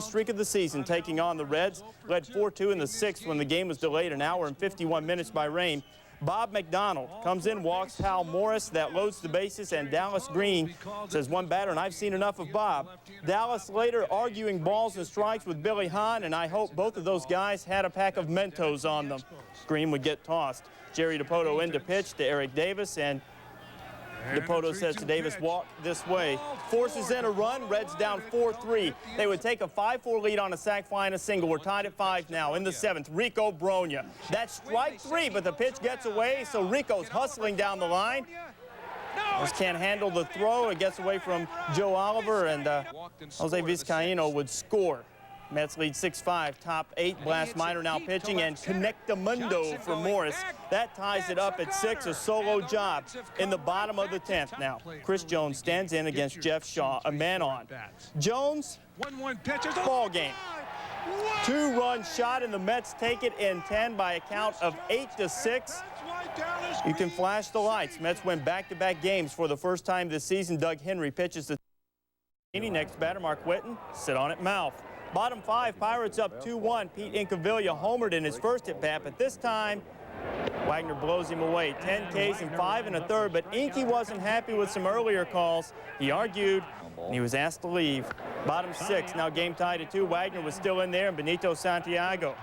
Streak of the season, taking on the Reds. Led 4-2 in the 6th when the game was delayed an hour and 51 minutes by rain. Bob McDonald comes in, walks Hal Morris, that loads the bases, and Dallas Green says one batter, and I've seen enough of Bob. Dallas later arguing balls and strikes with Billy Hahn, and I hope both of those guys had a pack of Mentos on them. Green would get tossed. Jerry DiPoto in to pitch to Eric Davis, and DiPoto says to Davis, walk this way. Forces in a run. Reds down 4-3. They would take a 5-4 lead on a sac fly and a single. We're tied at 5 now. In the 7th, Rico Bronya. That's strike 3, but the pitch gets away, so Rico's hustling down the line. Just can't handle the throw. It gets away from Joe Oliver, and Jose Vizcaíno would score. Mets lead 6-5, top 8. Blas Minor now pitching, and Connectamundo for Morris. That ties it up at 6, a solo job in the bottom of the 10th. Now, Chris Jones stands in against Jeff Shaw, a man on. Jones, ball game. 2-run shot, and the Mets take it in 10 by a count of 8-6. You can flash the lights. Mets win back-to-back games for the first time this season. Doug Henry pitches the next batter, Mark Whitten, sit on it, mouth. Bottom 5, Pirates up 2-1. Pete Incaviglia homered in his first at-bat, but this time Wagner blows him away. 10 Ks and 5 1/3, but Inky wasn't happy with some earlier calls. He argued, and he was asked to leave. Bottom 6, now game tied at 2. Wagner was still in there, and Benito Santiago.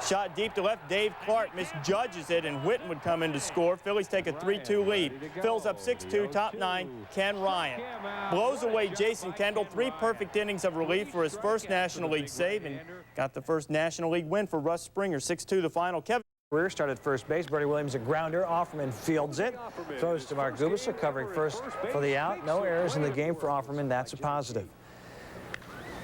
Shot deep to left. Dave Clark misjudges it, and Whitten would come in to score. Phillies take a 3-2 lead. Phil's up 6-2, top 9, Ken Ryan. Blows away Jason Kendall. 3 perfect innings of relief for his first National League save, and got the first National League win for Russ Springer. 6-2 the final. Kevin Career started first base. Bernie Williams a grounder. Offerman fields it. Throws to Mark Zubasa, covering first for the out. No errors in the game for Offerman. That's a positive.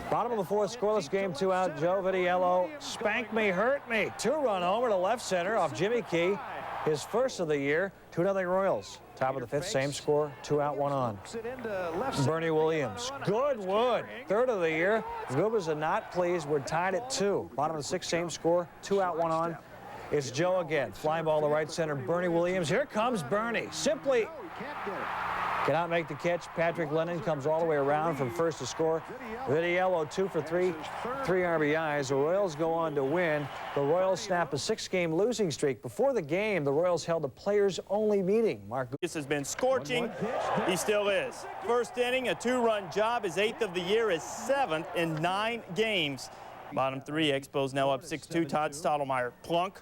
Bottom of the 4th, scoreless game, 2 out. Joe Vitiello, spank me, hurt me. 2-run homer to left center off Jimmy Key. His first of the year. 2-0 Royals. Top of the 5th, same score, 2 out, 1 on. Bernie Williams, good wood. 3rd of the year. Zubasa not pleased. We're tied at 2. Bottom of the 6th, same score, 2 out, 1 on. It's Joe again. Fly ball to right center. Bernie Williams. Here comes Bernie. Simply cannot make the catch. Patrick Lennon comes all the way around from first to score. Vitiello 2 for 3, 3 RBIs. The Royals go on to win. The Royals snap a 6-game losing streak. Before the game, the Royals held a players-only meeting. Mark This has been scorching. He still is. First inning, a 2-run job. His 8th of the year, is 7th in 9 games. Bottom 3, Expos now up 6-2. Todd Stottlemyre, plunk.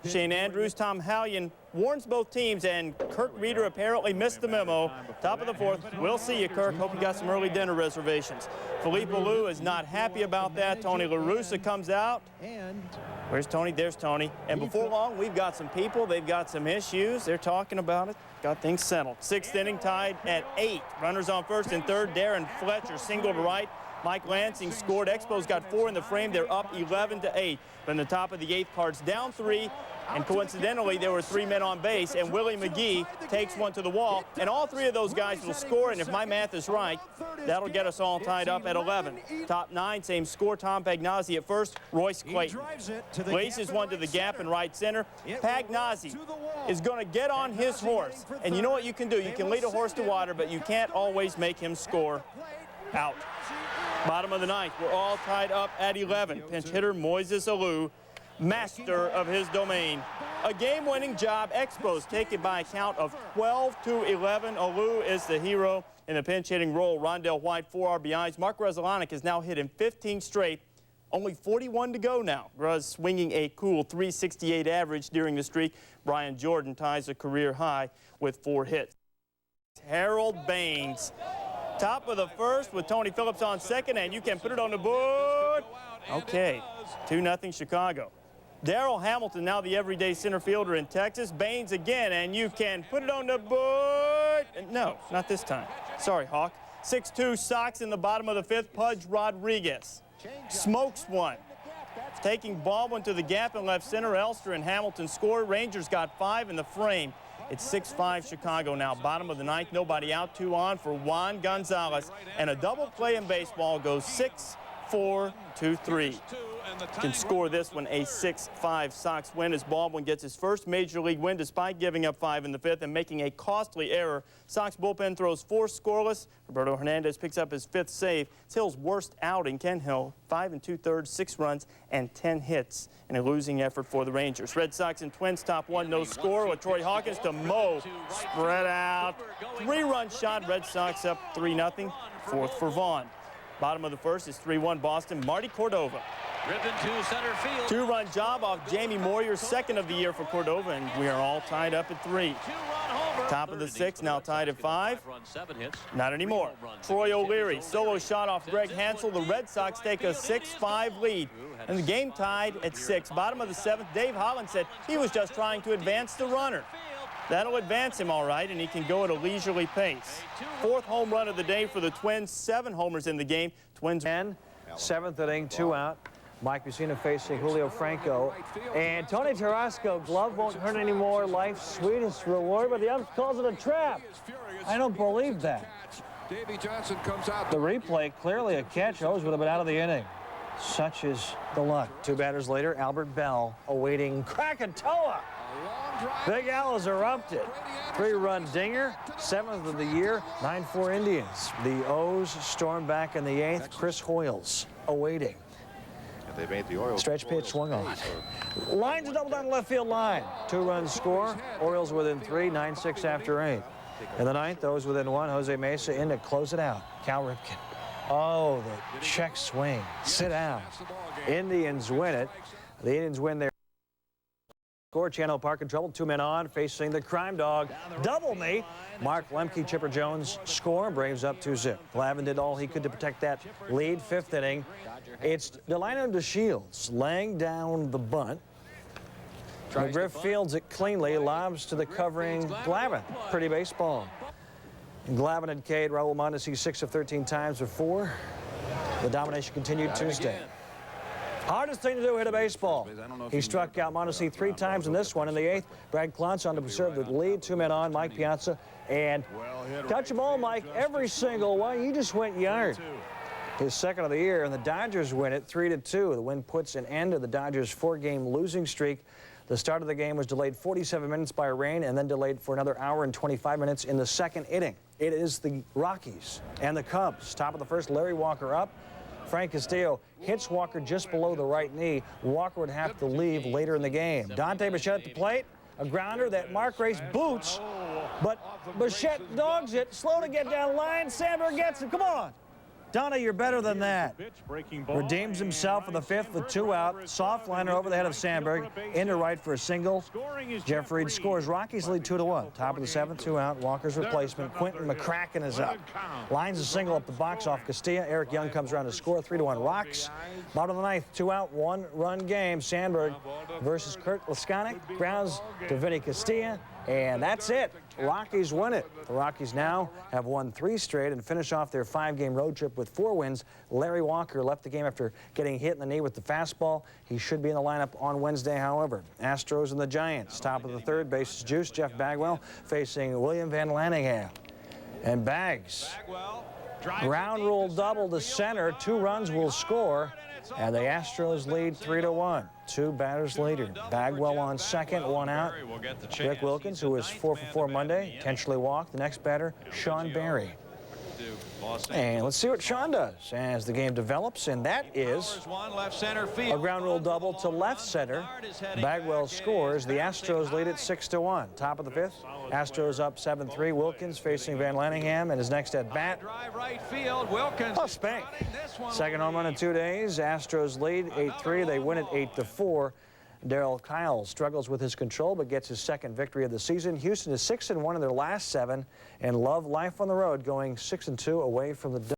Shane Andrews, Tom Hallion warns both teams, and Kirk Reeder apparently missed the memo. Top of the 4th, we'll see you, Kirk. Hope you got some early dinner reservations. Philippe Alou is not happy about that. Tony La Russa comes out. Where's Tony? There's Tony. And before long, we've got some people. They've got some issues. They're talking about it. Got things settled. 6th inning tied at 8. Runners on first and third. Darren Fletcher single to right. Mike Lansing scored. Expos got 4 in the frame. They're up 11-8. From the top of the 8th, Cards down 3. And coincidentally, there were 3 men on base, and Willie McGee takes one to the wall. And all 3 of those guys will score, and if my math is right, that'll get us all tied up at 11. Top 9, same score. Tom Pagnazzi at first. Royce Clayton laces one to the gap in right center. Pagnazzi is going to get on his horse. And you know what you can do? You can lead a horse to water, but you can't always make him score. Out. Bottom of the 9th, we're all tied up at 11. Pinch hitter Moises Alou, master of his domain. A game-winning job. Expos take it by a count of 12-11. Alou is the hero in the pinch-hitting role. Rondell White, 4 RBIs. Mark Grudzielanek has now hit in 15 straight. Only 41 to go now. Gruz swinging a cool .368 average during the streak. Brian Jordan ties a career high with 4 hits. Harold Baines. Top of the 1st with Tony Phillips on second, and you can put it on the board. Okay, 2-0 Chicago. Darrell Hamilton, now the everyday center fielder in Texas. Baines again, and you can put it on the board. No, not this time. Sorry, Hawk. 6-2 Sox in the bottom of the 5th. Pudge Rodriguez smokes one. Taking Baldwin to the gap in left center. Elster and Hamilton score. Rangers got 5 in the frame. It's 6-5 Chicago now. Bottom of the 9th, nobody out, 2 on for Juan Gonzalez. And a double play in baseball goes 6-4-2-3. can score this one a 6-5 Sox win as Baldwin gets his first major league win despite giving up 5 in the 5th and making a costly error. Sox bullpen throws 4 scoreless. Roberto Hernandez picks up his 5th save. It's Hill's worst outing. Ken Hill, 5 2/3, 6 runs, and 10 hits in a losing effort for the Rangers. Red Sox and Twins top 1, no score with Troy Hawkins to Mo. Spread out. 3-run shot. Red Sox up 3-0. 4th for Vaughn. Bottom of the 1st is 3-1 Boston. Marty Cordova. Driven to center field. 2-run job off Jamie Moyer's 2nd of the year for Cordova, and we are all tied up at 3. Top of the 6th, now tied at 5. Not anymore. Troy O'Leary, solo shot off Greg Hansel. The Red Sox take a 6-5 lead, and the game tied at 6. Bottom of the 7th, Dave Holland said he was just trying to advance the runner. That'll advance him all right, and he can go at a leisurely pace. 4th home run of the day for the Twins. 7 homers in the game. Twins. 7th inning, 2 out. Mike Mussina facing Julio Franco. And Tony Tarasco, glove won't hurt anymore. Life's sweetest reward, but the ump calls it a trap. I don't believe that. Davey Johnson comes out. The replay, clearly a catch. O's would have been out of the inning. Such is the luck. 2 batters later, Albert Bell awaiting Krakatoa. Big Al has erupted. 3-run dinger, 7th of the year, 9-4 Indians. The O's storm back in the 8th. Chris Hoyles awaiting. They made the Orioles stretch pitch swung on. Lines a double down the left field line. 2-run score. Orioles within 3, 9-6 after 8. In the 9th, O's within 1. Jose Mesa in to close it out. Cal Ripken. Oh, the check swing. Sit down. Indians win it. The Indians win their score. Channel Park in trouble. 2 men on, facing the crime dog. Double me. Mark Lemke, Chipper Jones score. Braves up 2-0. Glavine did all he could to protect that lead. 5th inning. It's Delino DeShields laying down the bunt. McGriff fields it cleanly, lobs to the covering Glavine. Pretty baseball. Glavine had K'd Raul Mondesi 6 of 13 times before. The domination continued Tuesday. Hardest thing to do, hit a baseball. He struck out Mondesi 3 times in this one. In the 8th, Brad Klontz on to preserve the lead. 2 men on, Mike Piazza. And touch the ball, Mike, every single one. You just went yard. His 2nd of the year, and the Dodgers win it 3-2. The win puts an end to the Dodgers' 4-game losing streak. The start of the game was delayed 47 minutes by rain and then delayed for another hour and 25 minutes in the 2nd inning. It is the Rockies and the Cubs. Top of the 1st, Larry Walker up. Frank Castillo hits Walker just below the right knee. Walker would have to leave later in the game. Dante Bichette at the plate. A grounder that Mark Race boots, but Bichette dogs it. Slow to get down line. Sandberg gets it. Come on. Donna, you're better than that. Redeems himself in the 5th with 2 out. Soft liner over the head of Sandberg. Into right for a single. Jeff Reed scores. Rockies lead 2-1. Top of the 7th, 2 out. Walker's replacement. Quentin McCracken is up. Lines a single up the box off Castilla. Eric Young comes around to score. 3-1 Rocks. Bottom of the 9th, 2 out, 1-run game. Sandberg versus Kurt Laskanik. Grounds to Vinny Castilla. And that's it. Rockies win it. The Rockies now have won 3 straight and finish off their 5-game road trip with 4 wins. Larry Walker left the game after getting hit in the knee with the fastball. He should be in the lineup on Wednesday, however. Astros and the Giants. Top of the 3rd, bases juice. Jeff Bagwell facing William Van Laningham. And Bags. Ground rule double to center. 2 runs will score. And the Astros lead 3-1. 2 batters later. Bagwell on 2nd, 1 out. Rick Wilkins, who was 4 for 4 Monday, intentionally walked. The next batter, Sean Barry. And let's see what Sean does as the game develops, and that is a ground rule double to left center. Bagwell scores. The Astros lead it 6-1. Top of the 5th, Astros up 7-3. Wilkins facing Van Laningham and his next at bat. Oh, spank. 2nd home run in 2 days. Astros lead 8-3. They win it 8-4. Darryl Kyle struggles with his control but gets his 2nd victory of the season. Houston is 6-1 in their last 7, and love life on the road, going 6-2 away from the